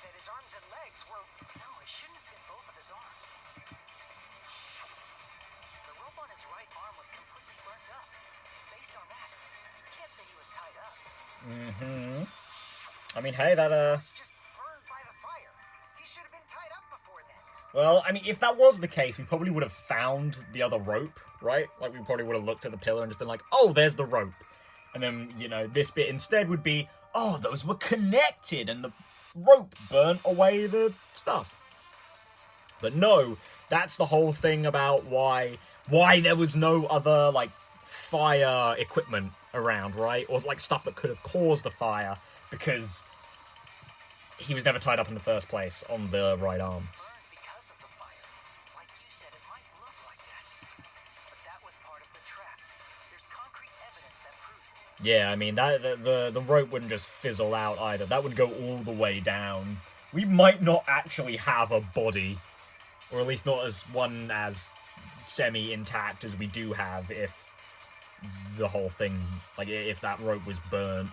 that his arms and legs were... No, it shouldn't have been both of his arms. The rope on his right arm was completely burnt up. Based on that, you can't say he was tied up. Mm-hmm. I mean, hey, that, He was just burned by the fire. He should have been tied up before then. Well, I mean, if that was the case, we probably would have found the other rope, right? Like, we probably would have looked at the pillar and just been like, oh, there's the rope. And then, you know, this bit instead would be, oh, those were connected, and the rope burnt away the stuff. But no, that's the whole thing about why there was no other, like, fire equipment around, right? Or, like, stuff that could have caused the fire, because he was never tied up in the first place on the right arm. Burned because of the fire. Like you said, it might look like that. But that was part of the trap. There's concrete evidence that proves it. Yeah, I mean, that the rope wouldn't just fizzle out either. That would go all the way down. We might not actually have a body, or at least not as one as semi-intact as we do have if the whole thing, like, if that rope was burnt.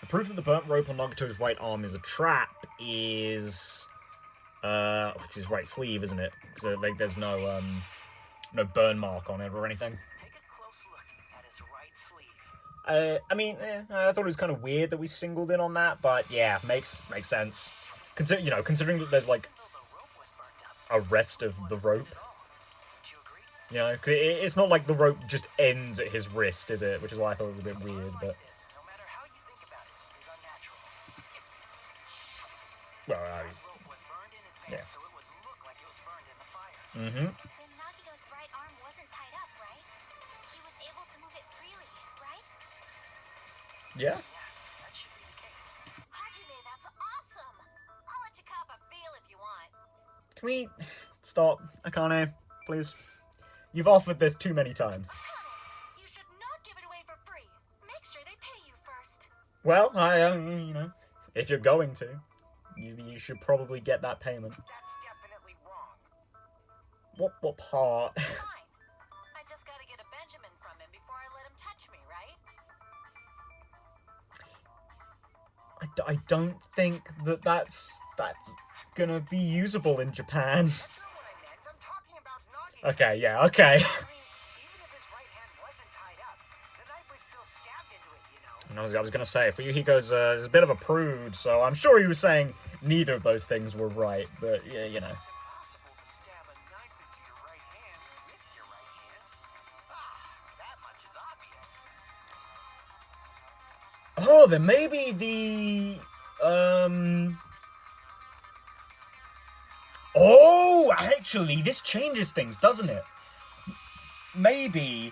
The proof that the burnt rope on Nagato's right arm is a trap is... it's his right sleeve, isn't it? Because, like, there's no burn mark on it or anything. Take a close look at his right sleeve. I mean, I thought it was kind of weird that we singled in on that, but yeah, makes sense. Considering that there's, like, Though the rope was burnt up, a rest of the rope. at all. Would you agree? You know, 'cause it's not like the rope just ends at his wrist, is it? Which is why I thought it was a bit weird, but... This, no matter how you think about it, is unnatural. Well, That rope was burned in advance, yeah. so it would look like it was burned in the fire. Mm-hmm. Then Nagito's right arm wasn't tied up, right? He was able to move it freely, right? Yeah. Yeah, that should be the case. Hajime, that's awesome! I'll let you cop a feel if you want. Can we stop, Akane, please? You've offered this too many times. Akane, you should not give it away for free. Make sure they pay you first. Well, if you're going to, you should probably get that payment. That's definitely wrong. What part? Fine. I just gotta get a Benjamin from him before I let him touch me, right? I don't think that's gonna be usable in Japan. That's not what I meant. I'm talking about Nagito. Okay, yeah, okay. I mean, even if his right hand wasn't tied up, the knife was still stabbed into it, you know? And I was gonna say, Fuyuhiko's is a bit of a prude, so I'm sure he was saying neither of those things were right, but yeah, you know. It's impossible to stab a knife into your right hand with your right hand. That much is obvious. Oh, then maybe the Oh, actually, this changes things, doesn't it? Maybe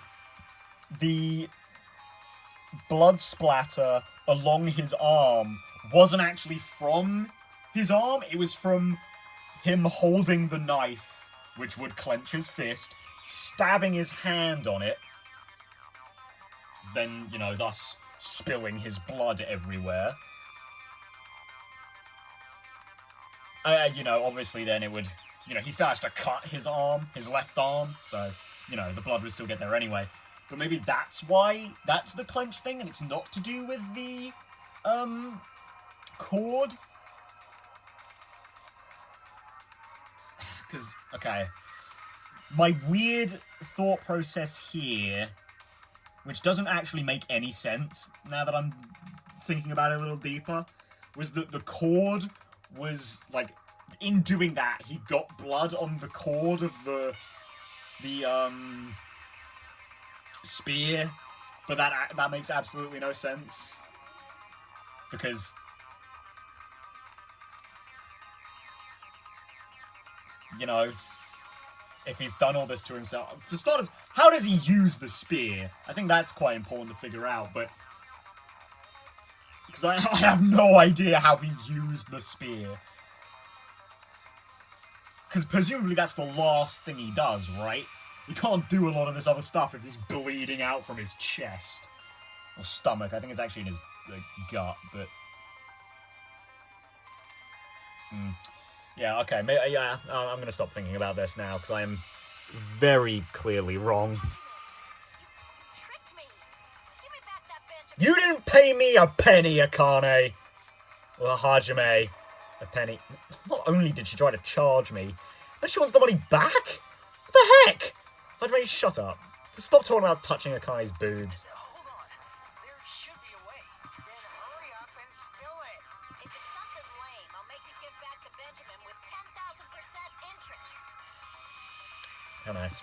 the blood splatter along his arm wasn't actually from his arm. It was from him holding the knife, which would clench his fist, stabbing his hand on it, then, you know, thus spilling his blood everywhere. Obviously then it would, he still has to cut his arm, his left arm, so, the blood would still get there anyway. But maybe that's why that's the clench thing, and it's not to do with the, cord? Because, okay, my weird thought process here, which doesn't actually make any sense now that I'm thinking about it a little deeper, was that the cord was, like, in doing that, he got blood on the cord of the spear, but that makes absolutely no sense, because, if he's done all this to himself, for starters, how does he use the spear? I think that's quite important to figure out, but because I have no idea how he used the spear. Because presumably that's the last thing he does, right? He can't do a lot of this other stuff if he's bleeding out from his chest. Or stomach. I think it's actually in his gut, but... Yeah, okay. Yeah, I'm going to stop thinking about this now, because I am very clearly wrong. You tricked me. Give me back that Benjamin. You didn't pay me a penny, Akane! Or Hajime. a penny. Not only did she try to charge me, but she wants the money back? What the heck? Hajime, shut up. Stop talking about touching Akai's boobs. Hold on. There should be a way. Then hurry up and spill it. If it's something lame, I'll make you give back to Benjamin with 10,000% interest. How nice.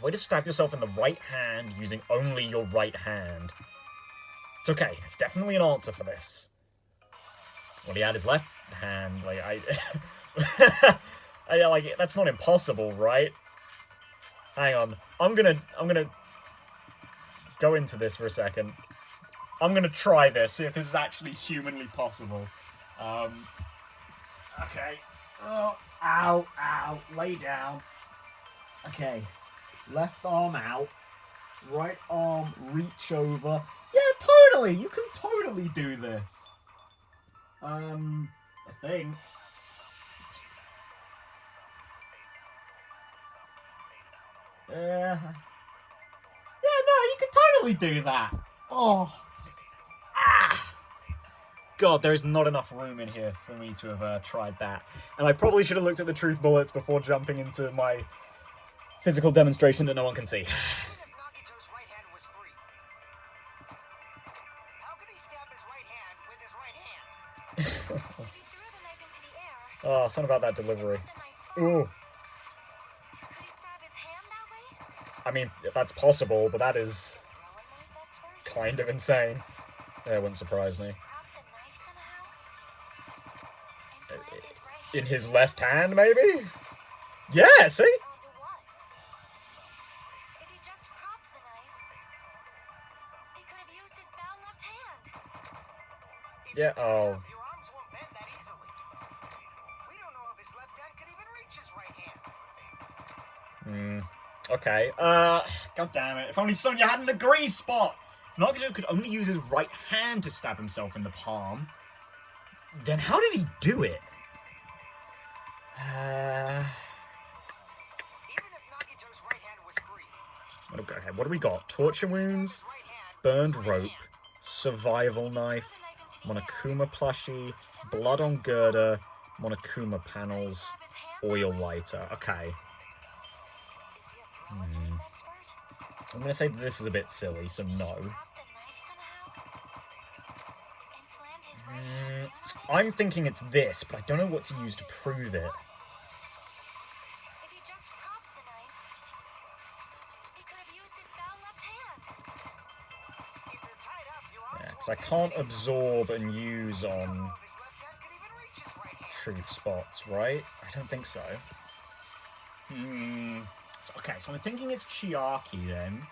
Way to stab yourself in the right hand using only your right hand. It's okay. It's definitely an answer for this. Well, he had his left hand. Like, like, that's not impossible, right? Hang on. I'm gonna go into this for a second. I'm gonna try this, see if this is actually humanly possible. Okay. Oh, ow, ow. Lay down. Okay. Left arm out. Right arm reach over. Yeah, totally. You can totally do this. I think. Yeah, no, you can totally do that. Oh. Ah. God, there is not enough room in here for me to have tried that. And I probably should have looked at the truth bullets before jumping into my physical demonstration that no one can see. Even if Nagito's right hand was free, how could he stab his right hand with his right hand? If he threw the knife into the air, Oh, something about that delivery. let the knife fall. Ooh. Could he stab his hand that way? I mean, if that's possible, but that is Throw a knife expert? kind of insane. Yeah, it wouldn't surprise me. Prop the knife somehow? And slam his right hand In his left hand, maybe? Yeah, see? onto what? If he just propped the knife, he could have used his bound left hand. If Yeah, you're tied oh. up, your arms won't bend that easily. We don't know if his left hand could even reach his right hand. Okay, god damn it. If only Sonya had an agree spot! If Nagito could only use his right hand to stab himself in the palm, then how did he do it? Even if Nagito's right hand was free, Okay, what do we got? Torture wounds, his right hand burned with his right rope, hand. survival knife, Monokuma plushie, blood on girder, Monokuma panels, Stab his hand oil that way? lighter. Okay. Is he a throw a knife expert? I'm gonna say that this is a bit silly, so no. Prop the knife somehow? And slammed his right hand down on it? I'm thinking it's this, but I don't know what to use to prove it. If he just propped the knife, he could have used his bound left hand. If you're tied up, your arms Yeah, because won't I bend can't that easily. absorb and use We don't on know if his left hand could even reach his right hand. truth spots, right? I don't think so. Okay, so I'm thinking it's Chiaki then.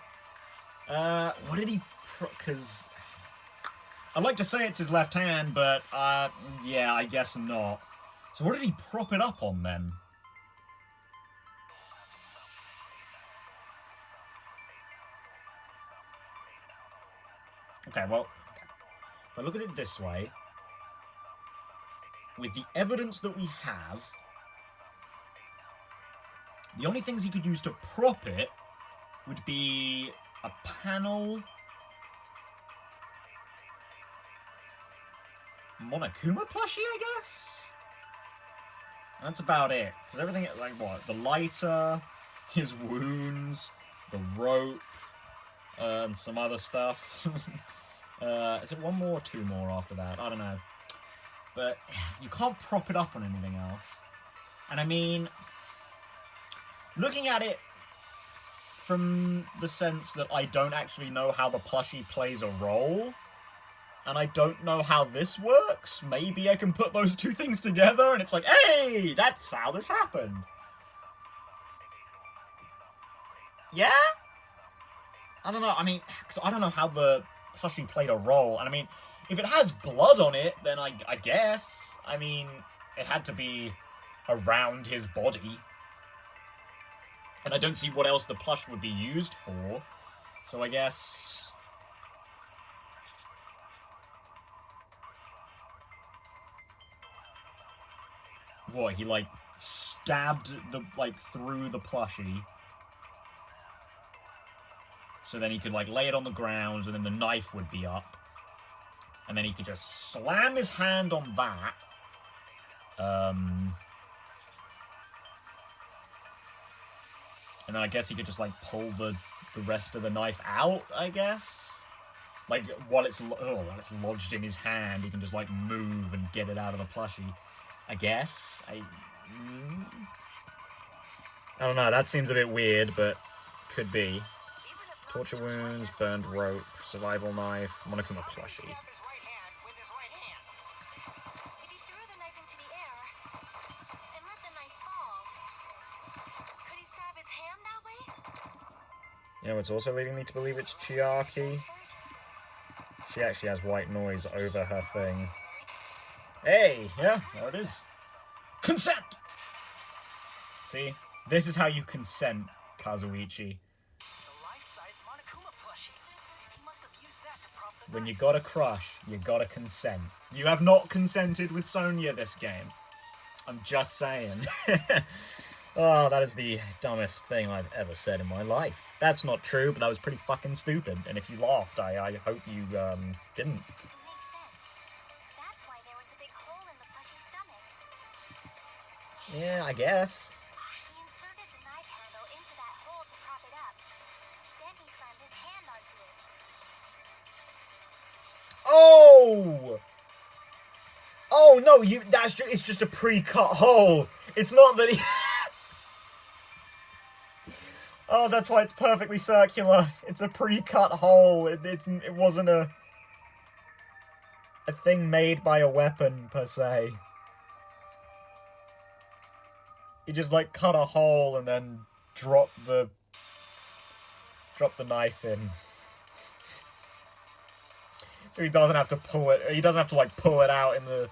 What did he... Because... I'd like to say it's his left hand, but, yeah, I guess not. So what did he prop it up on, then? Okay, well... If I look at it this way... With the evidence that we have... The only things he could use to prop it would be a panel... Monokuma plushie, I guess? And that's about it. Because everything, like, what? The lighter, his wounds, the rope, and some other stuff. Is it one more or two more after that? I don't know. But you can't prop it up on anything else. And I mean, looking at it from the sense that I don't actually know how the plushie plays a role, and I don't know how this works, maybe I can put those two things together and it's like, hey, that's how this happened. Yeah? I don't know, I mean, 'cause I don't know how the plushie played a role, and I mean, if it has blood on it, then I guess, I mean, it had to be around his body. And I don't see what else the plush would be used for, so I guess... What, he, like, stabbed the, like, through the plushie. So then he could, like, lay it on the ground, and then the knife would be up. And then he could just slam his hand on that, And then I guess he could just, like, pull the rest of the knife out, I guess? Like, while it's lodged in his hand, he can just, like, move and get it out of the plushie. I guess? I don't know, that seems a bit weird, but could be. Torture wounds, burned rope, survival knife, Monokuma plushie. Stab his right hand with his right hand. If he threw the knife into the air and let the knife fall, could he stab his hand that way? You know what's also leading me to believe it's Chiaki? She actually has white noise over her thing. Hey, yeah, there it is. Consent! See? This is how you consent, Kazuichi. The life-size Monokuma plushie. He must have used that to prop the When you knife. gotta crush, you gotta consent. You have not consented with Sonya this game. I'm just saying. Oh, that is the dumbest thing I've ever said in my life. That's not true, but that was pretty fucking stupid. And if you laughed, I hope you, didn't. It makes sense. That's why there was a big hole in the plushie's stomach. Yeah, I guess. He inserted the knife handle into that hole to prop it up. Then he slammed his hand onto it. Oh! Oh, no, it's just a pre-cut hole. It's not that he... Oh, that's why it's perfectly circular. It's a pre-cut hole. It wasn't a thing made by a weapon, per se. He just, like, cut a hole and then dropped the knife in. So he doesn't have to pull it. He doesn't have to, like, pull it out in the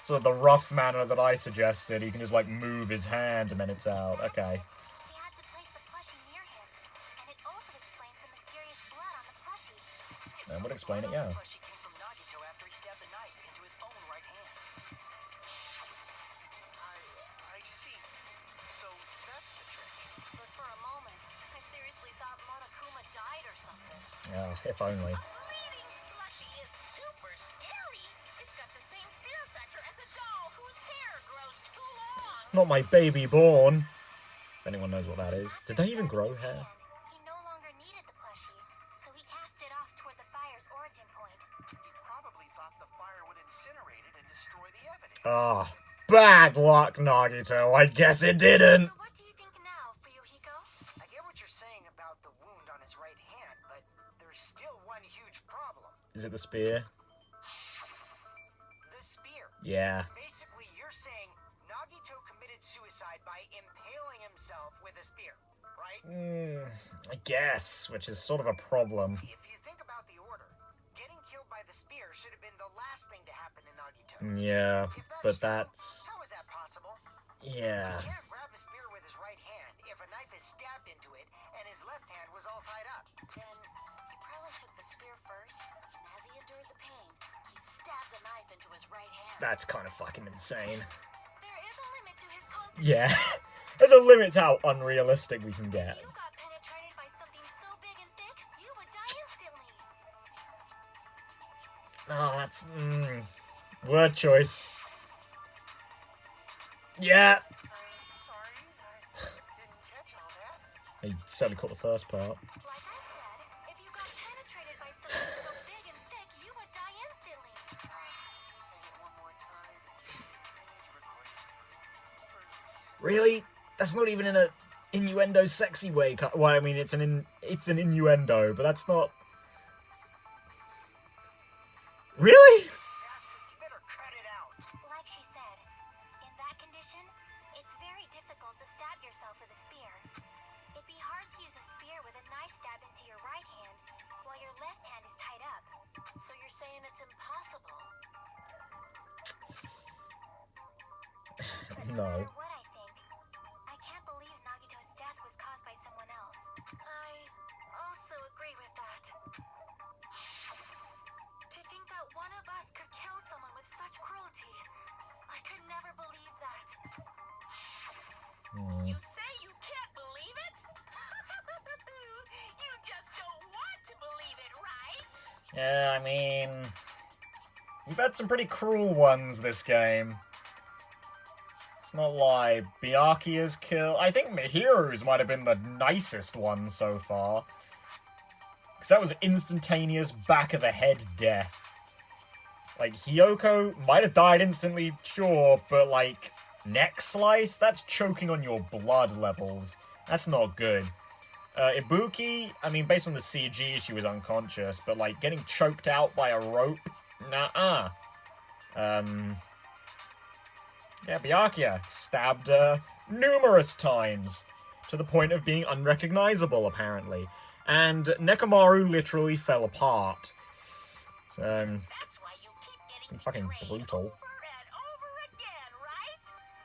sort of the rough manner that I suggested. He can just, like, move his hand and then it's out. Okay. He had to place the plushie near him, and it also explains the mysterious blood on the plushie. That would explain it, yeah. The plushie came from Nagito after he stabbed the knife into his own right hand. I see. So that's the trick. But for a moment, I seriously thought Monokuma died or something. Oh, if only. A bleeding plushie is super scary. It's got the same fear factor as a doll whose hair grows too long. Not my baby born. If anyone knows what that is. Did they even grow hair? He no longer needed the plushie, so he cast it off toward the fire's origin point. He probably thought the fire would incinerate it and destroy the evidence. Ah, bad luck, Nagito. I guess it didn't. So what do you think now, Fuyuhiko? I get what you're saying about the wound on his right hand, but there's still one huge problem. Is it the spear? The spear. Yeah. Basically, you're saying Nagito committed suicide by impaling himself with a spear, right? I guess, which is sort of a problem. If you think about the order, getting killed by the spear should have been the last thing to happen to Nagito. Yeah, If but true, that's... how is that possible? Yeah. He can't grab a spear with his right hand if a knife is stabbed into it and his left hand was all tied up. Then he probably took the spear first, and as he endured the pain, he stabbed the knife into his right hand. That's kind of fucking insane. There is a limit to his constancy. Yeah. There's a limit to how unrealistic we can get. If you got penetrated by something so big and thick, you would die instantly. Oh, that's... word choice. Yeah. I'm sorry, I didn't catch all that. He certainly caught the first part. Like I said, if you got penetrated by something so big and thick, you would die instantly. Say it one more time. I need to record it. For a reason. Really? That's not even in a innuendo sexy way. Well, I mean, it's an innuendo, but that's not... Really? Bastard, you better cut it out. Like she said, in that condition, it's very difficult to stab yourself with a spear. It'd be hard to use a spear with a knife stab into your right hand while your left hand is tied up. So you're saying it's impossible? But no No. matter what I think, I can't believe Nagito's death was caused by someone else. I also agree with that. To think that one of us could kill someone with such cruelty, I could never believe that. You say you can't believe it? You just don't want to believe it, right? Yeah, I mean... We've had some pretty cruel ones this game. It's not like Byakuya's kill. I think Mihiru's might have been the nicest one so far. Because that was instantaneous back of the head death. Like, Hiyoko might have died instantly, sure, but like, neck slice? That's choking on your blood levels. That's not good. Ibuki, I mean, based on the CG, she was unconscious, but like, getting choked out by a rope? Nah-uh. Yeah, Byakuya stabbed numerous times, to the point of being unrecognizable, apparently. And Nekomaru literally fell apart. So, That's why you keep getting fucking betrayed brutal. over and over again, right?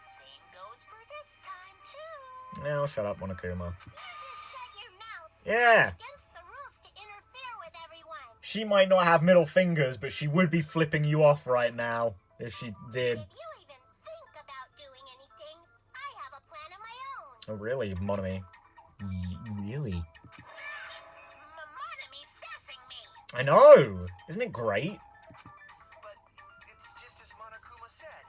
Same goes for this time, too. now shut up, Monokuma. You just shut your mouth. Yeah, It's against the rules to interfere with everyone. she might not have middle fingers, but she would be flipping you off right now, if she did. If you even think about doing anything, I have a plan of my own. Oh, really, Monomi? Really? Monomi's sassing me. I know! Isn't it great? But it's just as Monokuma said.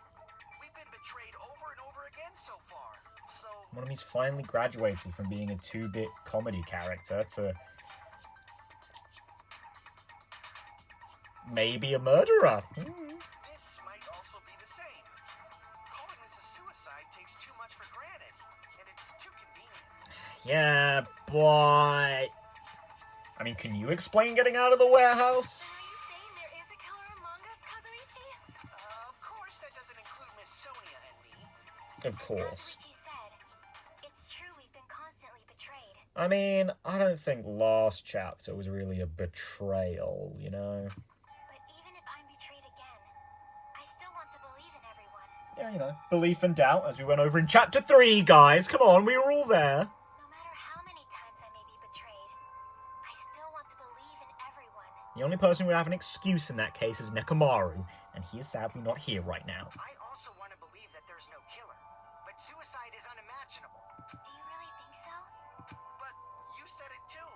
We've been betrayed over and over again so far. So, Monomi's finally graduated from being a 2-bit comedy character to maybe a murderer. this might also be the same. Calling this a suicide takes too much for granted, and it's too convenient. Yeah, but... I mean, can you explain getting out of the warehouse? Are you saying there is a killer among us, Kazuichi? Of course, that doesn't include Miss Sonia and me. Of course. Kazuichi said, it's true we've been constantly betrayed. I mean, I don't think last chapter was really a betrayal, you know? But even if I'm betrayed again, I still want to believe in everyone. Yeah, you know, belief and doubt, as we went over in chapter 3, guys. Come on, we were all there. No matter how many times I may be betrayed, I still want to believe in everyone. The only person who would have an excuse in that case is Nekomaru, and he is sadly not here right now. I also want to believe that there's no killer, but suicide is unimaginable. Do you really think so? But you said it too.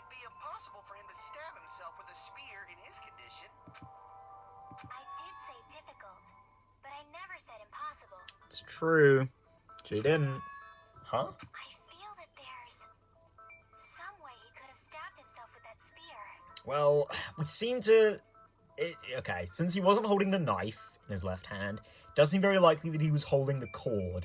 It'd be impossible for him to stab himself with a spear in his condition. I did say difficult, but I never said impossible. It's true. She didn't. Huh? I feel that there's some way he could have stabbed himself with that spear. Well, we seem to... okay, since he wasn't holding the knife in his left hand, it does seem very likely that he was holding the cord.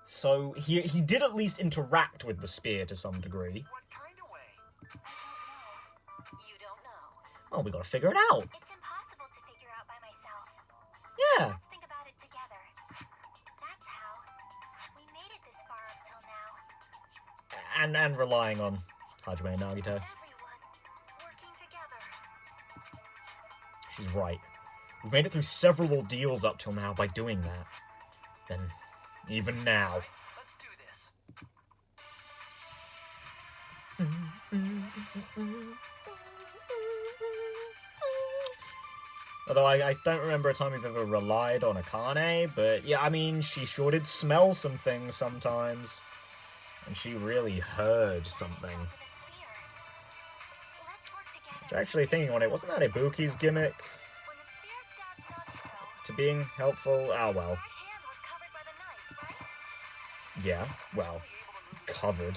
So he did at least interact with the spear to some degree. What kind of way? I don't know. You don't know. Oh, we gotta figure it out. It's impossible to figure out by myself. Yeah. Let's think about it together. That's how we made it this far up till now. And relying on Hajime and Nagito. Everyone working together. She's right. We've made it through several ordeals up till now by doing that. Then, even now. Alright, let's do this. Although I don't remember a time we've ever relied on Akane, but yeah, I mean, she sure did smell some things sometimes. And she really heard something. With a spear. Let's work together. Which, actually, thinking on it, wasn't that Ibuki's gimmick When the spear stabbed Nagito, to being helpful? Ah, well. his right hand was covered by the knife, right? Yeah, well, covered.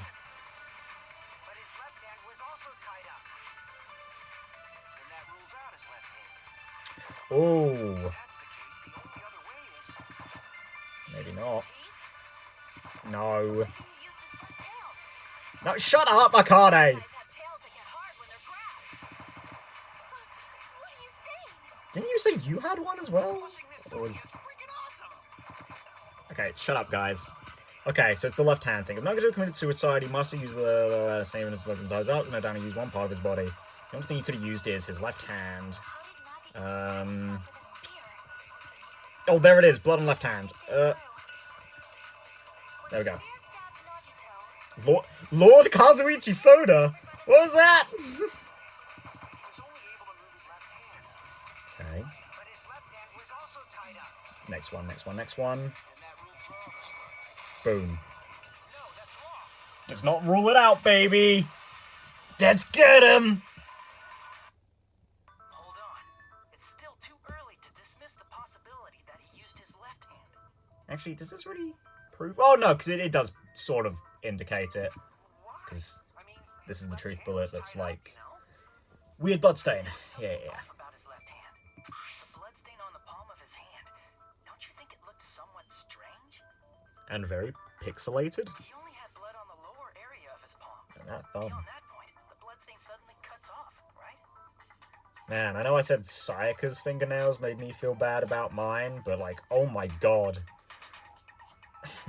But his left hand was also tied up. And that rules out his left hand. Oh, If that's the case, the only other way is... maybe not. Teeth? No. Maybe he used his front tail. No, shut up, Akane! Guys have tails that get hard when they're grabbed. What are you saying? Didn't you say you had one as well? Pushing this Or was... is freaking awesome! Okay, shut up, guys. Okay, so it's the left hand thing. If Nagito committed suicide, he must have used the same as his left hand. There's no doubt he used one part of his body. The only thing he could have used is his left hand. How did Nagito stab himself with a spear? Oh, there it is. Blood on left hand. There we go. Spear stabbed Nagito. Lord Kazuichi Soda? What was that? He was only able to move his left hand. Okay. But his left hand was also tied up. Next one, next one, next one. And that rules wrong. Boom. No, that's wrong. Let's not rule it out, baby. Let's get him. Hold on. It's still too early to dismiss the possibility that he used his left hand. Actually, does this really prove? Oh no, because it does sort of indicate it. Why? Because I mean, this is his the left truth hand bullet was that's tied up, like you know? weird bloodstain. Something Yeah. off about his left hand. The bloodstain on the palm of his hand. Don't you think it looked somewhat strange? And very pixelated. He only had blood on the lower area of his palm. And that thumb. Beyond that point, the bloodstain suddenly cuts off, right? Man, I know I said Sayaka's fingernails made me feel bad about mine, but like, oh my god.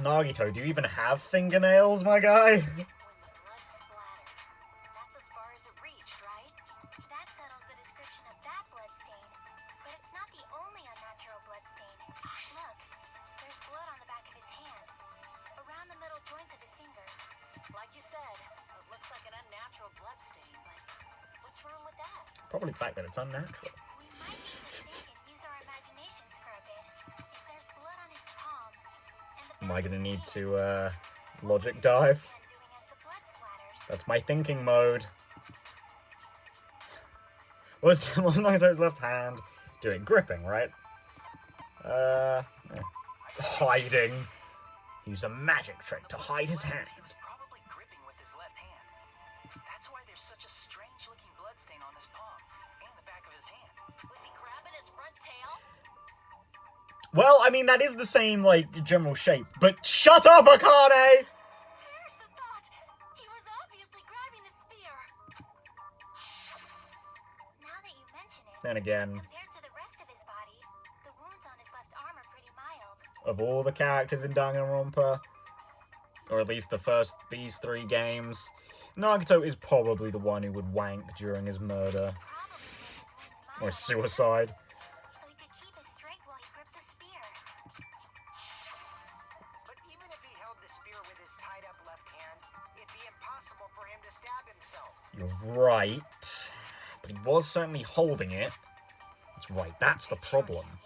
Nagito, do you even have fingernails, my guy? When the blood splattered, that's as far as it reached, right? That settles the description of that blood stain. But it's not the only unnatural blood stain. Look, there's blood on the back of his hand, around the middle joints of his fingers. Like you said, it looks like an unnatural blood stain. Like, what's wrong with that? Probably the fact that it's unnatural. We might need to think and use our imaginations for a bit. If there's blood on his palm, and the Am I back of gonna his need hand, to logic dive? hand doing as the blood splattered? That's my thinking mode. Was Nagito's left hand doing? Gripping, right? Hiding. He used a magic trick to hide his hand. He was probably gripping with his left hand. That's why there's such a strange-looking bloodstain on his palm and the back of his hand. Was he grabbing his front tail? Well, I mean, that is the same, like, general shape. But shut up, Akane! Perish the thought! He was obviously grabbing the spear. Now that you mention it, Then again, compared to the rest of his body, the wounds on his left arm are pretty mild. of all the characters in Danganronpa, or at least the first these 3 games, Nagito is probably the one who would wank during his murder. Probably made his wounds Or mild suicide. so he could keep his strength while he gripped the spear. But even if he held the spear with his tied up left hand, it'd be impossible for him to stab himself. You're right. But he was certainly holding it. That's right, that's the problem. What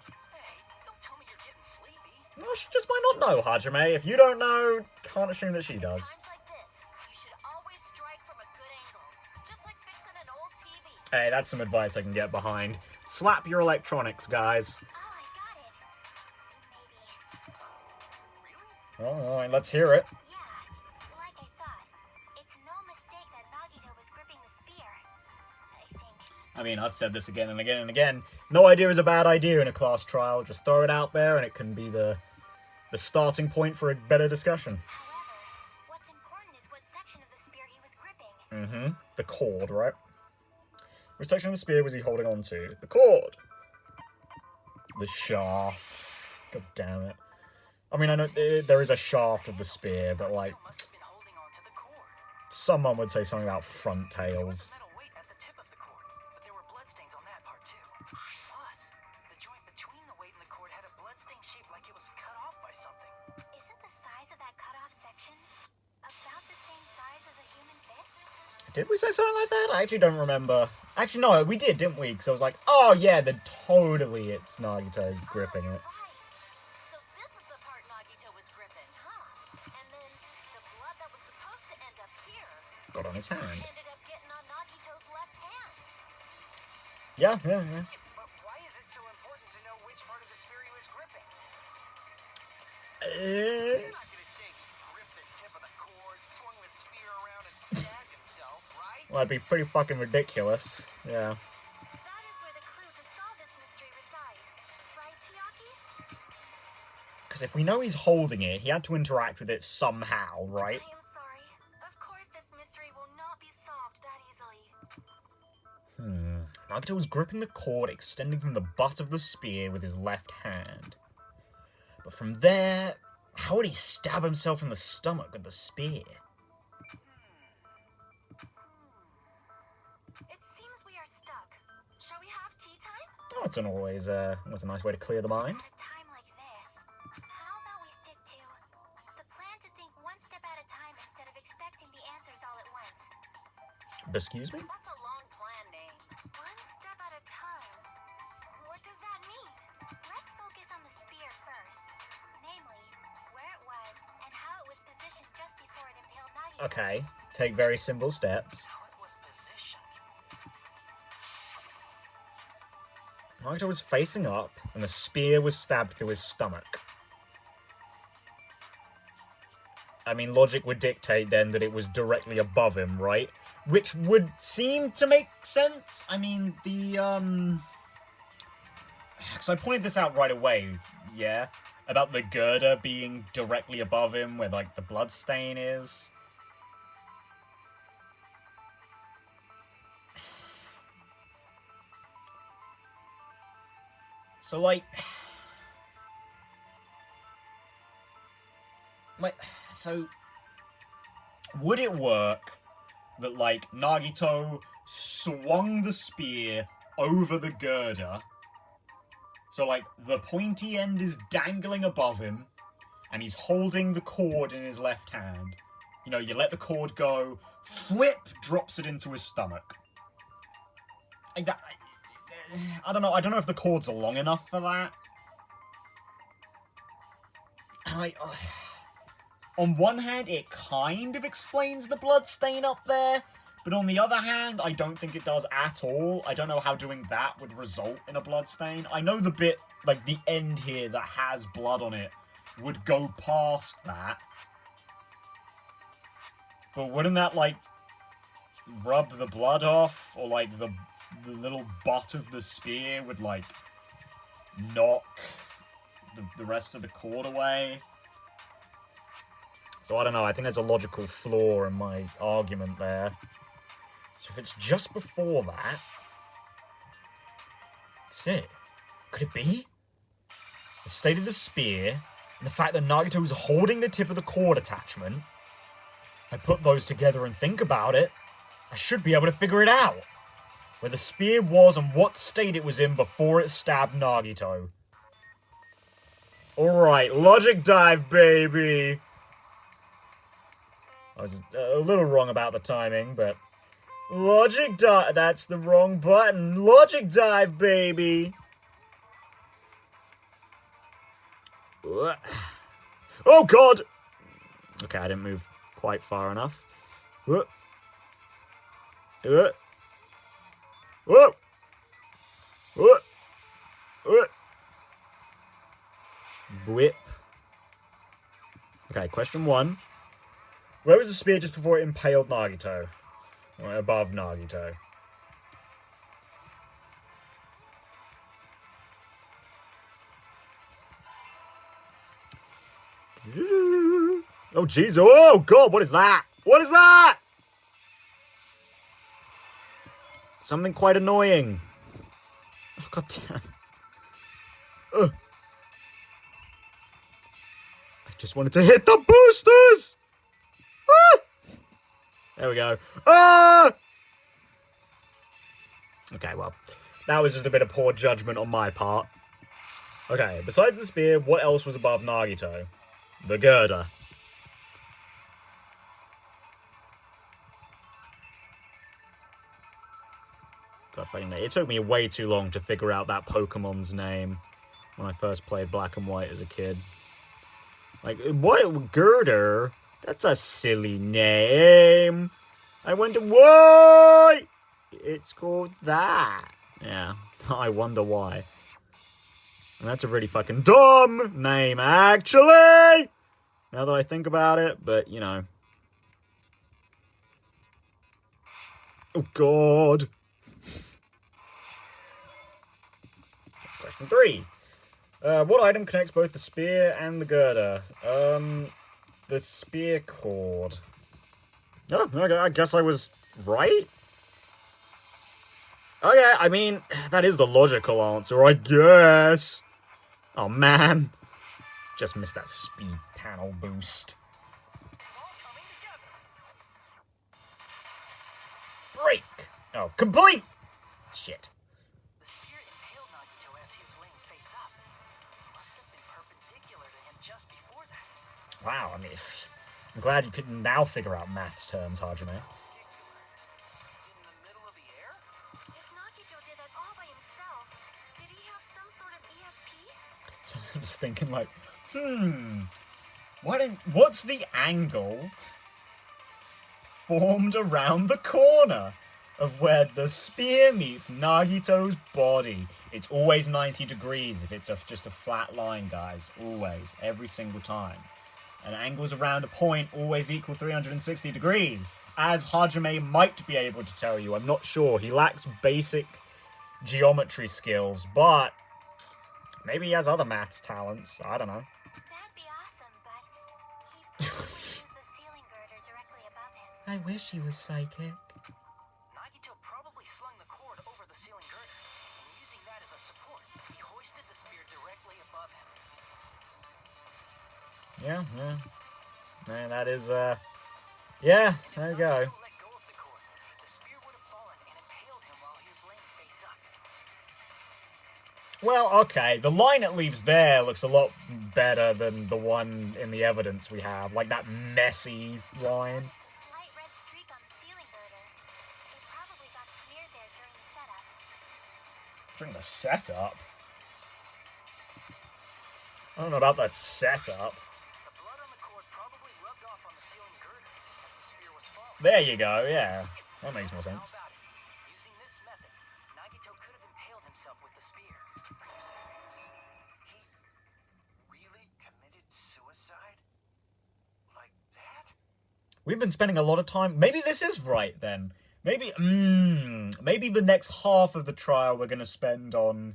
do you think? Hey, don't tell me you're getting sleepy. Well, she just might not know, Hajime. If you don't know, can't assume that she does. Times like this, you should always strike from a good angle. Just like fixing an old TV. Hey, that's some advice I can get behind. Slap your electronics, guys. Oh, I got it. Maybe. Really? Well, alright, let's hear it. Yeah, like I thought. It's no mistake that Nagito was gripping the spear. I think. I mean, I've said this again and again and again. No idea is a bad idea in a class trial. Just throw it out there and it can be the starting point for a better discussion. However, what's important is what section of the spear he was gripping. Mm-hmm. The cord, right? Which section of the spear was he holding on to? The cord. The shaft. God damn it. I mean, I know there is a shaft of the spear, but like, Nagito must have been holding on to the cord. someone would say something about front There tails. was metal weight at the tip of the cord, but there were bloodstains on that part too. Plus, the joint between the weight and the cord had a bloodstain shaped like it was cut off by something. Isn't the size of that cut-off section about the same size as a human fist? Did we say something like that? I actually don't remember. Actually, no, we did, didn't we? Because I was like, oh yeah, then totally it's Nagito gripping it. Right. So this is the part Nagito was gripping, huh? And then the blood that was supposed to end up here Got on his hand. ended up getting on Nagito's left hand. Yeah. But why is it so important to know which part of the spear he was gripping? You're not gonna say he gripped the tip of the cord, swung the spear around, and stabbed himself, right? Well, that'd be pretty fucking ridiculous. Yeah. That is where the clue to solve this mystery resides. Right, Chiaki? Because if we know he's holding it, he had to interact with it somehow, right? I am sorry. Of course this mystery will not be solved that easily. Nagito was gripping the cord extending from the butt of the spear with his left hand. But from there, how would he stab himself in the stomach with the spear? It seems we are stuck. Shall we have tea time? Oh, it's always a nice way to clear the mind. At a time like this, how about we stick to the plan to think one step at a time instead of expecting the answers all at once? Excuse me? That's a long plan name. One step at a time. What does that mean? Let's focus on the spear first. Namely, where it was and how it was positioned just before it impaled Nagito. Okay, take very simple steps. How it was positioned. Nagito was facing up, and the spear was stabbed through his stomach. I mean, logic would dictate then that it was directly above him, right? Which would seem to make sense. I mean, because I pointed this out right away, yeah? About the girder being directly above him, where, like, the bloodstain is. So, like... So, would it work that, like, Nagito swung the spear over the girder? So, like, the pointy end is dangling above him, and he's holding the cord in his left hand. You know, you let the cord go, flip, drops it into his stomach. I don't know. I don't know if the cords are long enough for that. And on one hand, it kind of explains the blood stain up there, but on the other hand, I don't think it does at all. I don't know how doing that would result in a blood stain. I know the bit, like, the end here that has blood on it would go past that. But wouldn't that, like, rub the blood off? Or, like, the little butt of the spear would, like, knock the rest of the cord away? So I don't know, I think there's a logical flaw in my argument there. So if it's just before that... That's it. Could it be? The state of the spear, and the fact that Nagito was holding the tip of the cord attachment. I put those together and think about it, I should be able to figure it out. Where the spear was and what state it was in before it stabbed Nagito. Alright, logic dive, baby! I was a little wrong about the timing, but... Logic dive... That's the wrong button. Logic dive, baby! Oh, God! Okay, I didn't move quite far enough. Whoa! Whoa! Whip. Okay, question 1. Where was the spear just before it impaled Nagito? Right above Nagito. Oh, jeez. Oh, God, what is that? What is that? Something quite annoying. Oh, God damn. Ugh. I just wanted to hit the boosters! Ah! There we go. Ah! Okay, well, that was just a bit of poor judgment on my part. Okay, besides the spear, what else was above Nagito? The girder. God fucking it took me way too long to figure out that Pokemon's name when I first played Black and White as a kid. Like, what? Girder? That's a silly name. I wonder why it's called that. Yeah, I wonder why. And that's a really fucking dumb name, actually! Now that I think about it, but, you know. Oh, God. Question 3. What item connects both the spear and the girder? The spear cord. Oh, okay, I guess I was right? Oh, yeah, I mean, that is the logical answer, I guess. Oh, man. Just missed that speed panel boost. It's all coming together. Break! Oh, complete! Shit. The spear impaled Nagito as he was laying face up. It must have been perpendicular to him just before that. Wow, I mean, I'm glad you could now figure out maths terms, Hajime. In the middle of the air? If Nagito did that all by himself, did he have some sort of ESP? So I'm just thinking, like, what's the angle formed around the corner? of where the spear meets Nagito's body. It's always 90 degrees if it's just a flat line, guys. Always. Every single time. And angles around a point always equal 360 degrees. As Hajime might be able to tell you. I'm not sure. He lacks basic geometry skills, but maybe he has other maths talents. I don't know. That'd be awesome, but he probably used the ceiling girder directly above him. I wish he was psychic. Nagito probably slung the cord over the ceiling girder, and using that as a support, he hoisted the spear directly above him. Yeah. Man, that is, yeah, there you go. Nagito let go of the cord, the spear would have fallen and impaled him while he was laying face up. Well, okay, the line it leaves there looks a lot better than the one in the evidence we have. Like, that messy line. The slight red streak on the ceiling girder. It probably got smeared there during the setup. During the setup? I don't know about the setup. The blood on the cord probably rubbed off on the ceiling girder as the spear was falling. There you go, yeah. That makes more How sense. about it? Using this method, Nagito could have impaled himself with the spear. Are you serious? He really committed suicide? Like that? We've been spending a lot of time... Maybe this is right, then. Maybe the next half of the trial we're going to spend on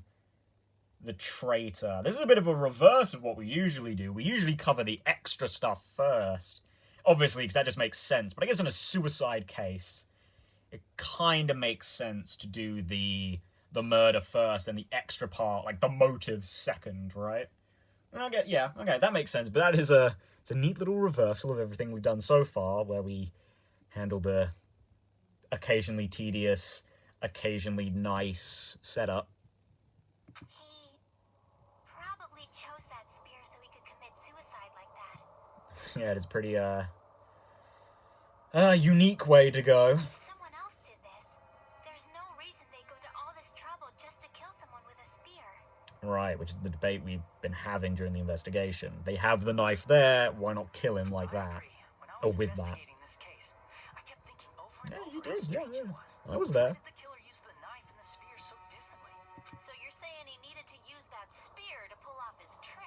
the traitor. This is a bit of a reverse of what we usually do. We usually cover the extra stuff first. Obviously, because that just makes sense. But I guess in a suicide case, it kind of makes sense to do the murder first and the extra part, like the motive second, right? Okay, yeah, okay, that makes sense. But that is it's a neat little reversal of everything we've done so far, where we handle the occasionally tedious, occasionally nice setup. He probably chose that spear so he could commit suicide like that. Yeah, it is pretty, unique way to go. If someone else did this, there's no reason they go to all this trouble just to kill someone with a spear. Right, which is the debate we've been having during the investigation. They have the knife there, why not kill him like I that? agree. When I Oh, was with that. investigating this case, I kept thinking over and Yeah, over you how did, strange yeah. it was. I was Why there. did the killer use the knife and the spear so differently? So you're saying he needed to use that spear to pull off his trick?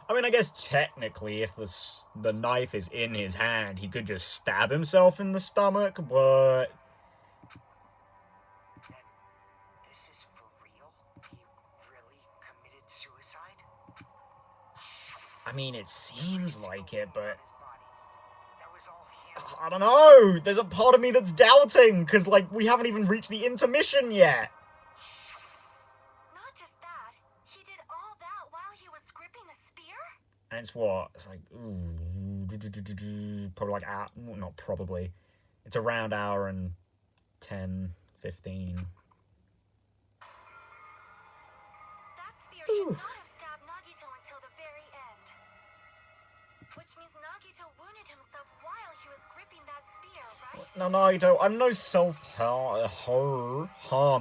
I mean, I guess technically, if the knife is in his hand, he could just stab himself in the stomach, but... Then this is for real? He really committed suicide? I mean, it seems like it, but... His body. That was all him. I don't know! There's a part of me that's doubting, because, like, we haven't even reached the intermission yet! Not just that, he did all that while he was gripping a spear? And it's what? It's like, ooh, probably like, not probably. It's around hour and 10, 15. That spear should not have stabbed Nagito until the very end. Which means Nagito wounded himself while he was gripping that spear, right? Now, Naito, I'm no self-harm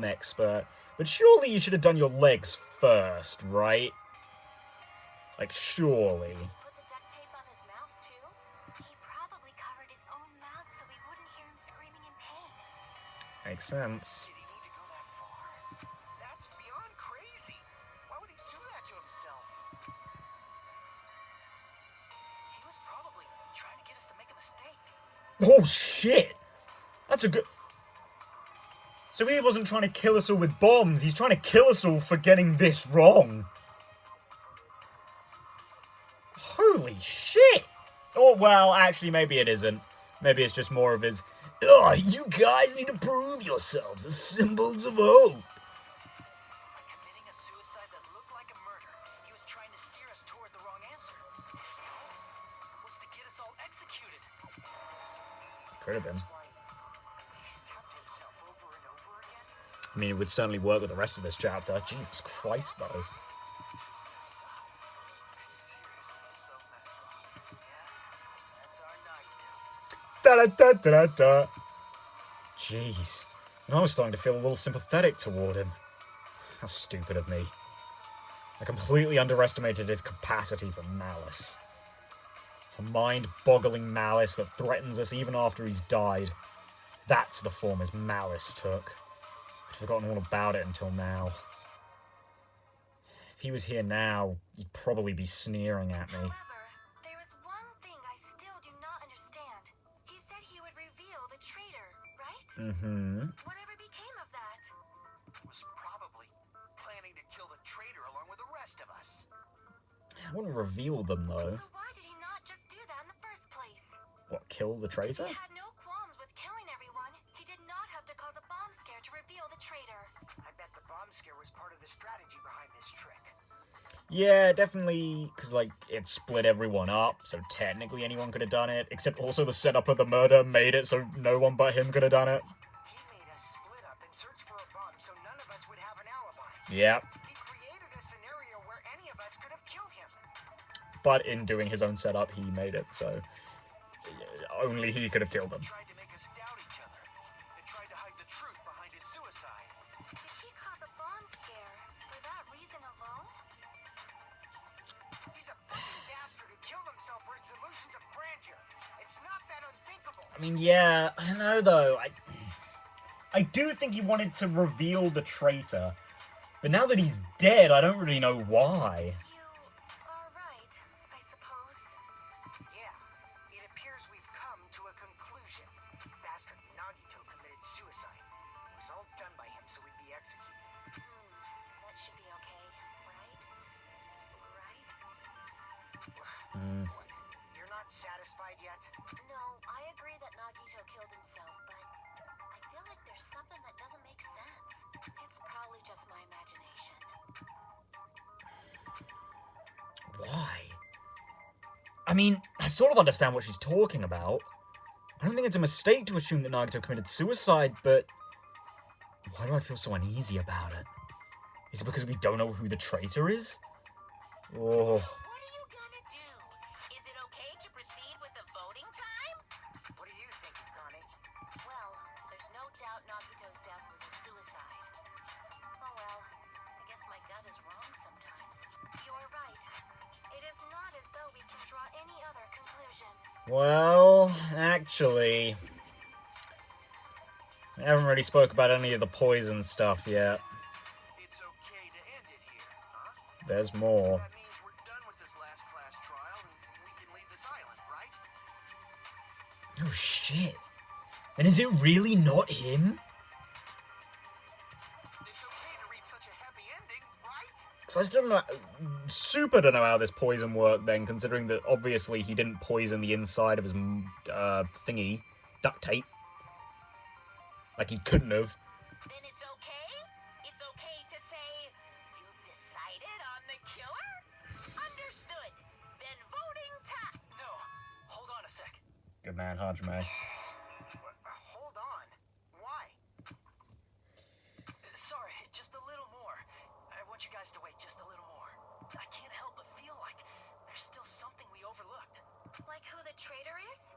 expert, but surely you should have done your legs first, right? Like, surely. Did he put the duct tape on his mouth too? He probably covered his own mouth so we wouldn't hear him screaming in pain. Makes sense. Did he need to go that far? That's beyond crazy. Why would he do that to himself? He was probably trying to get us to make a mistake. Oh, shit! That's a good... So he wasn't trying to kill us all with bombs, he's trying to kill us all for getting this wrong. Holy shit! Oh, well, actually, maybe it isn't. Maybe it's just more of his, oh, you guys need to prove yourselves as symbols of hope. By committing a suicide that looked like a murder, he was trying to steer us toward the wrong answer. His goal was to get us all executed. Could have been. That's why he stabbed himself over and over again? I mean, it would certainly work with the rest of this chapter. Jesus Christ, though. That's messed up. That's seriously so messed up. Yeah, that's our Nagito. Da-da-da-da-da. Jeez. And I was starting to feel a little sympathetic toward him. How stupid of me. I completely underestimated his capacity for malice. A mind-boggling malice that threatens us even after he's died. That's the form his malice took. I'd forgotten all about it until now. If he was here now, he'd probably be sneering at me. However, there is one thing I still do not understand. He said he would reveal the traitor, right? Mm-hmm. Whatever became of that? Was probably planning to kill the traitor along with the rest of us. I wouldn't reveal them, though. So why did he not just do that in the first place? What, kill the traitor? He had no qualms with killing everyone. He did not have to cause a bomb scare to reveal the traitor. I bet the bomb scare was part of the strategy behind this trick. Yeah, definitely, because, like, it split everyone up, so technically anyone could have done it, except also the setup of the murder made it so no one but him could have done it. He made us split up and search for a bomb so none of us would have an alibi. Yep, He created a scenario where any of us could have killed him. but in doing his own setup, he made it, so only he could have killed them. He tried to make us doubt each other and tried to hide the truth behind his suicide. Did he cause a bomb scare for that reason alone? He's a fucking bastard who killed himself for his delusions of grandeur. It's not that unthinkable. I mean, yeah, I don't know, though. I do think he wanted to reveal the traitor, but now that he's dead, I don't really know why. You are right, I suppose. Yeah, it appears we've come to a conclusion. Bastard Nagito committed suicide. It was all done by him so we'd be executed. That should be okay, right? Right? What? You're not satisfied yet? No, I agree that Nagito killed himself, but I feel like there's something that doesn't make sense. It's probably just my imagination. Why? I mean, I sort of understand what she's talking about. I don't think it's a mistake to assume that Nagito committed suicide, but why do I feel so uneasy about it? Is it because we don't know who the traitor is? Oh, What are you gonna do? Is it okay to proceed with the voting time? What do you think, Connie? Well, there's no doubt Nagito's death was a suicide. Oh well, I guess my gut is wrong sometimes. You're right. It is not as though we can draw any other conclusion. well, actually, we haven't really spoke about any of the poison stuff yet. It's okay to end it here, huh? There's more. That means we're done with this last class trial and we can leave this island, right? Oh shit. And is it really not him? It's okay to reach such a happy ending, right? So I still don't know, super don't know how this poison worked then, considering that obviously he didn't poison the inside of his thingy, duct tape. Like he couldn't have. Then it's okay? It's okay to say, you've decided on the killer? Understood. Then voting time. No, hold on a sec. Good man, Hajime. Hold on. Why? Sorry, just a little more. I want you guys to wait just a little more. I can't help but feel like there's still something we overlooked. Like who the traitor is?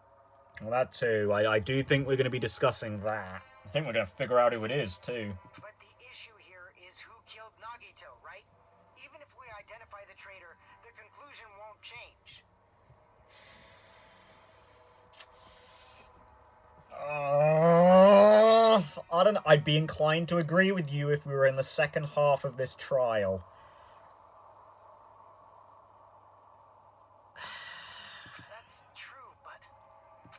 Well, that too. I do think we're going to be discussing that. I think we're going to figure out who it is too. But the issue here is who killed Nagito, right? Even if we identify the traitor, the conclusion won't change. I don't know. I'd be inclined to agree with you if we were in the second half of this trial. That's true, but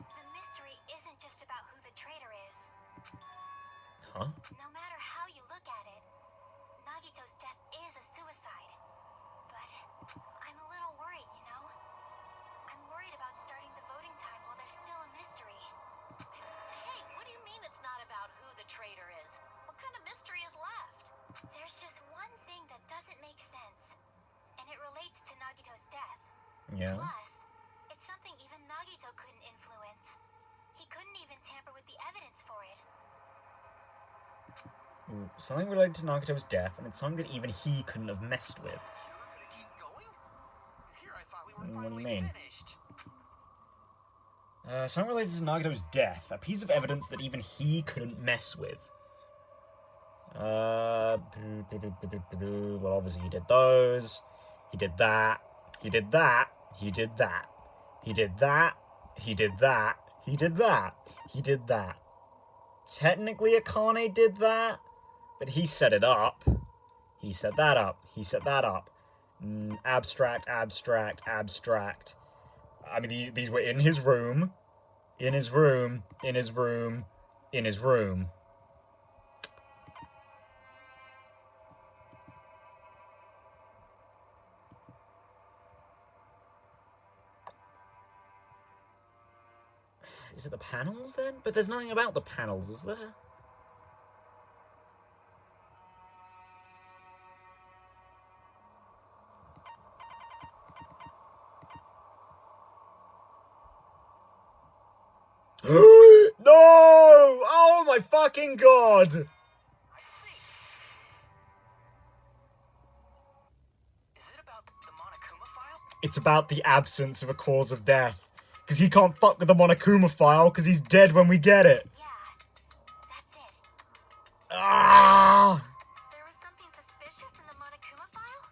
The mystery isn't just about who the traitor is. Huh? No matter how you look at it, Nagito's death is a suicide. But I'm a little worried, you know? I'm worried about starting the voting time while there's still a mystery. Hey, what do you mean it's not about who the traitor is? What kind of mystery is left? There's just one thing that doesn't make sense, and it relates to Nagito's death. Yeah. Plus, it's something even Nagito couldn't influence. He couldn't even tamper with the evidence for it. Ooh, something related to Nagito's death, and it's something that even he couldn't have messed with. You were gonna keep going? Here I thought we were What do you finally mean? finished. Something related to Nagito's death. A piece of evidence that even he couldn't mess with. Well, obviously he did those. He did that. He did that. He did that. He did that. He did that. He did that. He did that. technically Akane did that, but he set it up. He set that up. He set that up. Abstract, abstract, abstract. I mean, these were in his room. In his room. In his room. In his room. Is it the panels then? But there's nothing about the panels, is there? No! Oh my fucking god! I see. Is it about the Monokuma file? It's about the absence of a cause of death. Because he can't fuck with the Monokuma file because he's dead when we get it. Yeah, that's it. Ah! There was something suspicious in the Monokuma file?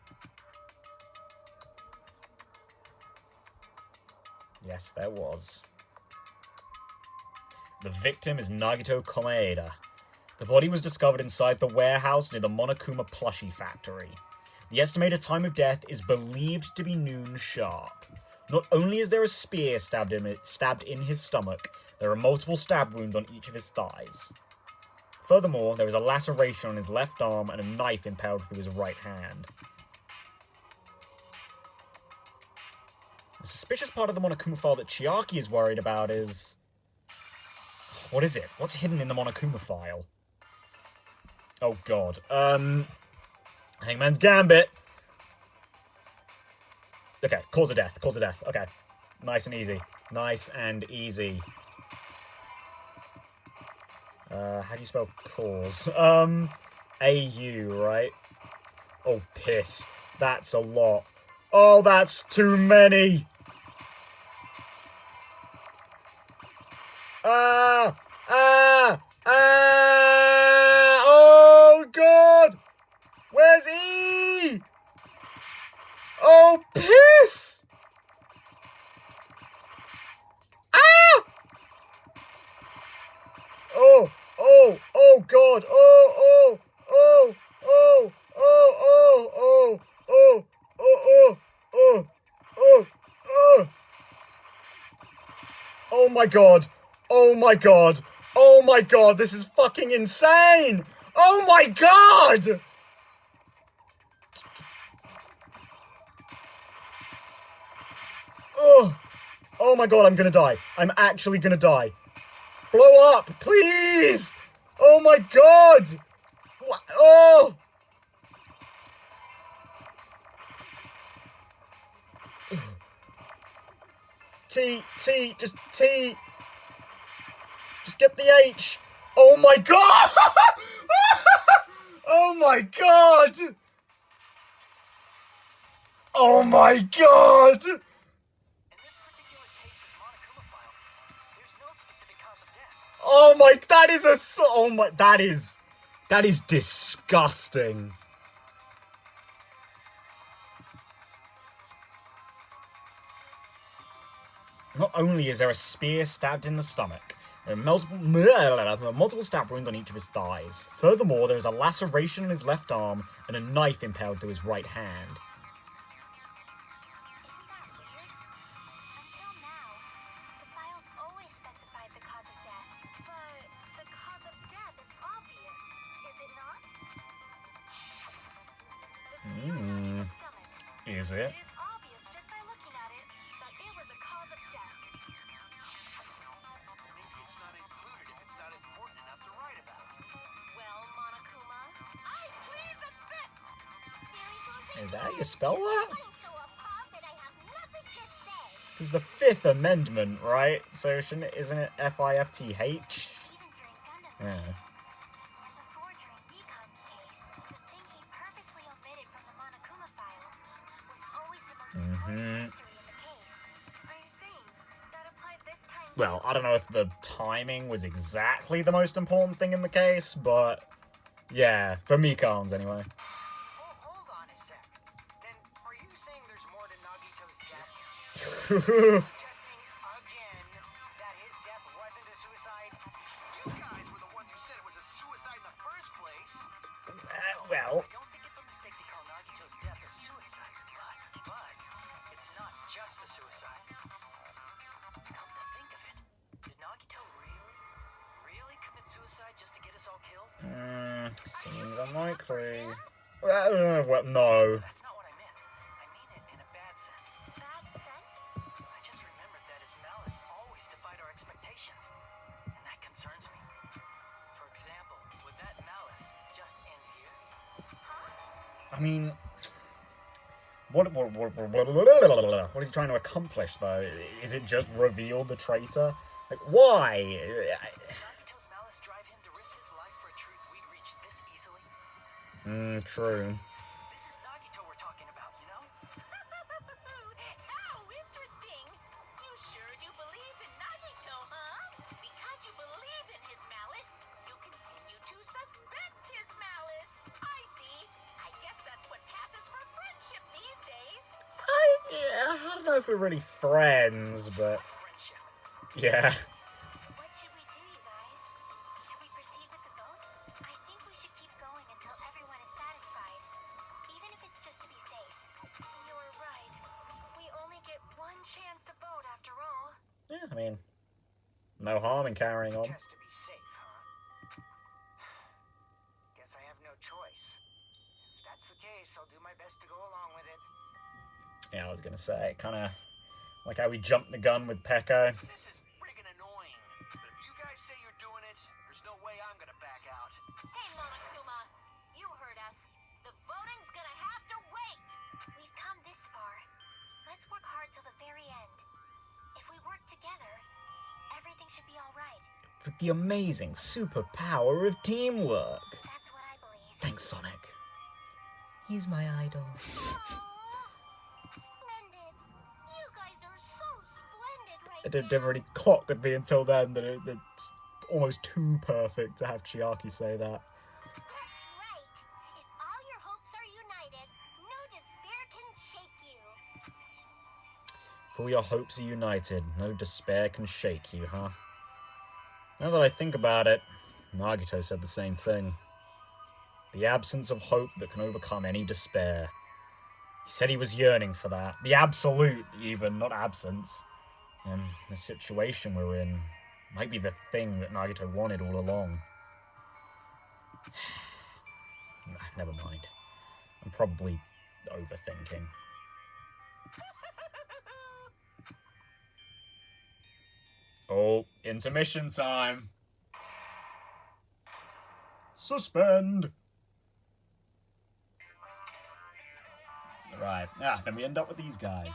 Yes, there was. The victim is Nagito Komaeda. The body was discovered inside the warehouse near the Monokuma plushie factory. The estimated time of death is believed to be noon sharp. Not only is there a spear stabbed in his stomach, there are multiple stab wounds on each of his thighs. Furthermore, there is a laceration on his left arm and a knife impaled through his right hand. The suspicious part of the Monokuma file that Chiaki is worried about is... What is it? What's hidden in the Monokuma file? Oh god. Hangman's Gambit! Okay, cause of death, cause of death. Okay. Nice and easy. Nice and easy. How do you spell cause? A-U, right? Oh, piss. That's a lot. Oh, that's too many! Ah! Ah! Ah! Oh, God! Where's E? Oh, piss! Ah! Oh, oh, oh, God. Oh, oh, oh, oh, oh, oh, oh, oh, oh, oh, oh, oh. Oh, my God. Oh, my God. Oh, my God. This is fucking insane. Oh, my God. Oh, oh my god, I'm gonna die. I'm actually gonna die. Blow up, please! Oh my god! What? Oh! T, just T. Just get the H. Oh my god! Oh my god! Oh my god! Oh my, that is oh my, that is disgusting. Not only is there a spear stabbed in the stomach, there are multiple stab wounds on each of his thighs. Furthermore, there is a laceration on his left arm and a knife impaled through his right hand. Isn't that weird? Until now, the files always specified the cause of death. But the cause of death is obvious, is it not? The spear in the stomach. Is it? It is obvious just by looking at it that it was the cause of death. Maybe it's not included if it's not important enough to write about. Well, Monokuma, I plead the fifth. Is that how you spell that? I'm so appalled that I have nothing to say. It's the Fifth Amendment, right? So isn't it F-I-F-T-H? Even during Gundam's Yeah. case, and before during Mikan's case, the thing he purposely omitted from the Monokuma file was always the most important mystery in the case. Are you saying that applies this time too? Well, I don't know if the timing was exactly the most important thing in the case, but yeah, for Mikan's anyway. Hold on a sec. Then, are you saying there's more to Nagito's death? Suggesting again that his death wasn't a suicide? You guys were the ones Well, I don't think it's a mistake to call Nagito's death a suicide, but it's not just a suicide. Come to think of it, did Nagito really commit suicide just to get us all killed? Seems unlikely. Well, no. That's not what I meant. I mean it in a bad sense. Bad sense? I just remembered that his malice always defied our expectations, and that concerns me. For example, would that malice just end here? I mean, what is he trying to accomplish, though? Is it just reveal the traitor? Like, why? Nagito's malice drive him to risk his life for a truth we'd reach this easily? True. This is Nagito we're talking about, you know? How interesting! You sure do believe in Nagito, huh? Because you believe in his malice, you continue to suspect his malice. I see. I guess that's what passes for friendship these days. I don't know if we're really friends, but Friendship. yeah. What should we do, you guys? Should we proceed with the vote? I think we should keep going until everyone is satisfied, even if it's just to be safe. You're right. We only get one chance to vote after all. Yeah, I mean, no harm in carrying on. Just to be safe, huh? Guess I have no choice. If that's the case, I'll do my best to go along with it. Yeah, I was gonna say, kind of like how we jumped the gun with Pekko. This is friggin' annoying. But if you guys say you're doing it, there's no way I'm gonna back out. Hey, Monokuma, you heard us. The voting's gonna have to wait. We've come this far. Let's work hard till the very end. If we work together, everything should be all right. With the amazing superpower of teamwork. That's what I believe. Thanks, Sonic. He's my idol. Splendid. You guys are so splendid right It didn't really clock with me until then that it's almost too perfect to have Chiaki say that. That's right. If all your hopes are united, no despair can shake you. If all your hopes are united, no despair can shake you, huh? Now that I think about it, Nagito said the same thing. The absence of hope that can overcome any despair. He said he was yearning for that. The absolute, even, not absence. And the situation we're in might be the thing that Nagito wanted all along. Never mind. I'm probably overthinking. Oh, intermission time. Suspend. Right. Then we end up with these guys.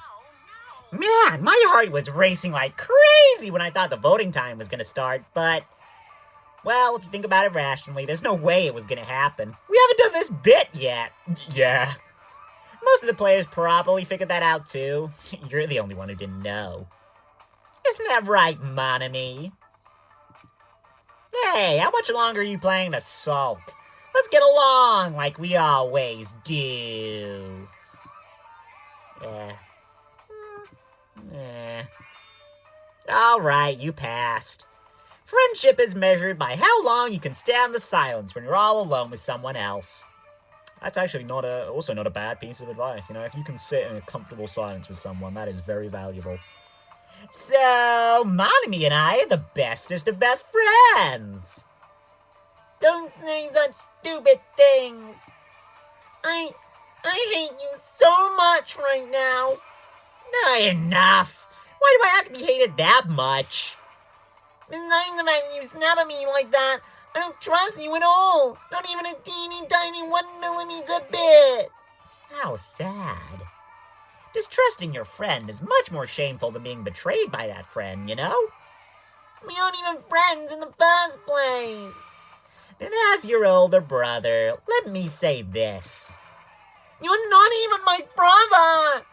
Man, my heart was racing like crazy when I thought the voting time was gonna start, but... Well, if you think about it rationally, there's no way it was gonna happen. We haven't done this bit yet. Yeah. Most of the players probably figured that out too. You're the only one who didn't know. Isn't that right, Monami? Hey, how much longer are you planning to sulk? Let's get along like we always do. Alright, you passed. Friendship is measured by how long you can stand the silence when you're all alone with someone else. That's actually also not a bad piece of advice. You know, if you can sit in a comfortable silence with someone, that is very valuable. So, Monami and I are the bestest of best friends. Don't say such stupid things. I hate you so much right now. Enough. Why do I have to be hated that much? Besides the fact that you snap at me like that, I don't trust you at all. Not even a teeny tiny 1mm bit. How sad. Distrusting your friend is much more shameful than being betrayed by that friend, you know? We aren't even friends in the first place. Then as your older brother, let me say this. You're not even my brother!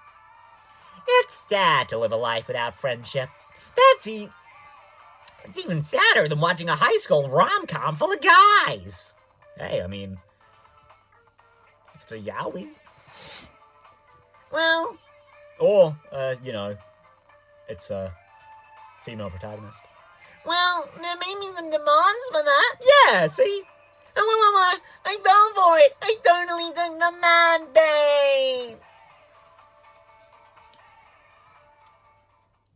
It's sad to live a life without friendship. It's even sadder than watching a high school rom-com full of guys. Hey, I mean, if it's a yaoi. Well... Or, you know, it's a female protagonist. Well, there may be some demands for that. Yeah, see? I fell for it! I totally took the man bait!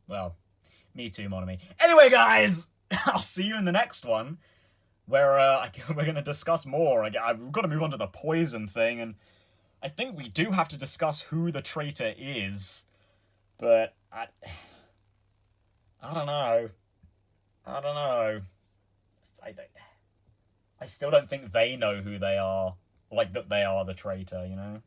Well, me too, Monami. Anyway, guys, I'll see you in the next one, where we're going to discuss more. We've got to move on to the poison thing, and I think we do have to discuss who the traitor is, but I don't know. I still don't think they know who they are, like that they are the traitor, you know?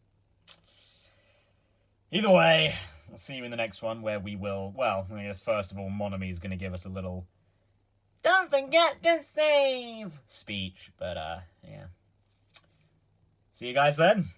Either way, I'll see you in the next one where we will, well, I guess first of all, Monami's going to give us a little Don't forget to save! speech, but, yeah. See you guys then.